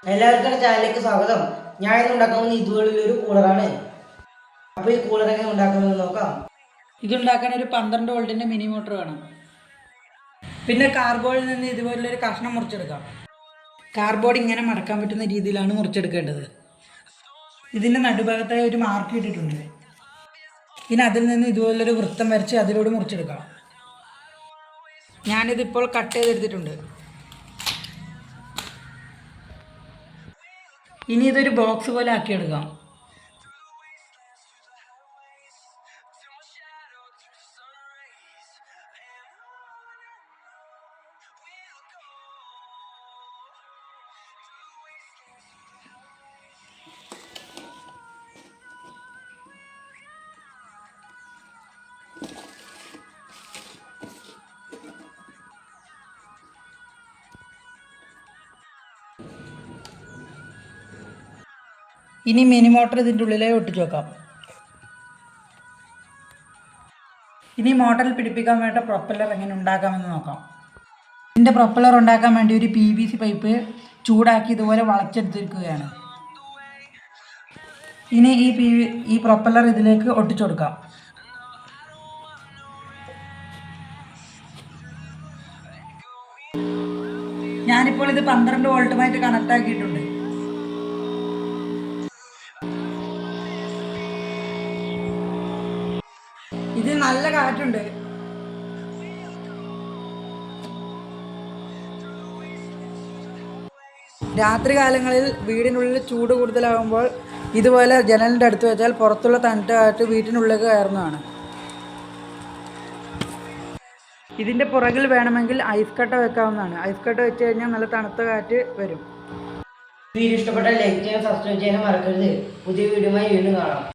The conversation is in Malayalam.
എല്ലാവർക്കും ചാനലിലേക്ക് സ്വാഗതം. ഞാൻ ഇന്ന് ഉണ്ടാക്കുന്നത് ഇതുപോലുള്ളൊരു കൂളറാണ്. അപ്പോൾ ഈ കൂളർ എങ്ങനെ ഉണ്ടാക്കുന്നത് നോക്കാം. ഇതുണ്ടാക്കാൻ ഒരു 12 വോൾട്ടിൻ്റെ മിനി മോട്ടർ വേണം. പിന്നെ കാർബോർഡിൽ നിന്ന് ഇതുപോലുള്ളൊരു കഷ്ണം മുറിച്ചെടുക്കാം. കാർബോർഡ് ഇങ്ങനെ മടക്കാൻ പറ്റുന്ന രീതിയിലാണ് മുറിച്ചെടുക്കേണ്ടത്. ഇതിൻ്റെ നടുഭാഗത്തായി ഒരു മാർക്ക് ഇട്ടിട്ടുണ്ട്. ഇനി അതിൽ നിന്ന് ഇതുപോലൊരു വൃത്തം വരച്ച് അതിലൂടെ മുറിച്ചെടുക്കാം. ഞാനിതിപ്പോൾ കട്ട് ചെയ്തെടുത്തിട്ടുണ്ട്. ഇനി ഇതൊരു ബോക്സ് പോലെ ആക്കിയെടുക്കാം. ഇനി മിനി മോട്ടർ ഇതിൻ്റെ ഉള്ളിലായി ഒട്ടിച്ചു വെക്കാം. ഇനി മോട്ടറിൽ പിടിപ്പിക്കാൻ വേണ്ട പ്രൊപ്പല്ലർ എങ്ങനെ ഉണ്ടാക്കാമെന്ന് നോക്കാം. ഇതിൻ്റെ പ്രൊപ്പല്ലർ ഉണ്ടാക്കാൻ വേണ്ടി ഒരു PVC പൈപ്പ് ചൂടാക്കി ഇതുപോലെ വളച്ചെടുത്തിരിക്കുകയാണ്. ഇനി ഈ പ്രൊപ്പല്ലർ ഇതിലേക്ക് ഒട്ടിച്ചു കൊടുക്കാം. ഞാനിപ്പോൾ ഇത് 12 വോൾട്ടുമായിട്ട് കണക്ട് ആക്കിയിട്ടുണ്ട്. ഇത് നല്ല കാറ്റുണ്ട്. രാത്രി കാലങ്ങളിൽ വീടിനുള്ളിൽ ചൂട് കൂടുതലാകുമ്പോൾ ഇതുപോലെ ജനലിൻ്റെ അടുത്ത് വെച്ചാൽ പുറത്തുള്ള തണുത്ത കാറ്റ് വീട്ടിനുള്ളിലേക്ക് കയറുന്നതാണ്. ഇതിൻ്റെ പുറകിൽ വേണമെങ്കിൽ ഐസ് കട്ട വെക്കാവുന്നതാണ്. ഐസ് കട്ട വെച്ച് കഴിഞ്ഞാൽ നല്ല തണുത്ത കാറ്റ് വരും. വീഡിയോ ഇഷ്ടപ്പെട്ടാൽ ലൈക്ക് ചെയ്യാൻ, സബ്സ്ക്രൈബ് ചെയ്യാൻ മറക്കരുത്. പുതിയ വീഡിയോയുമായി വീണ്ടും കാണാം.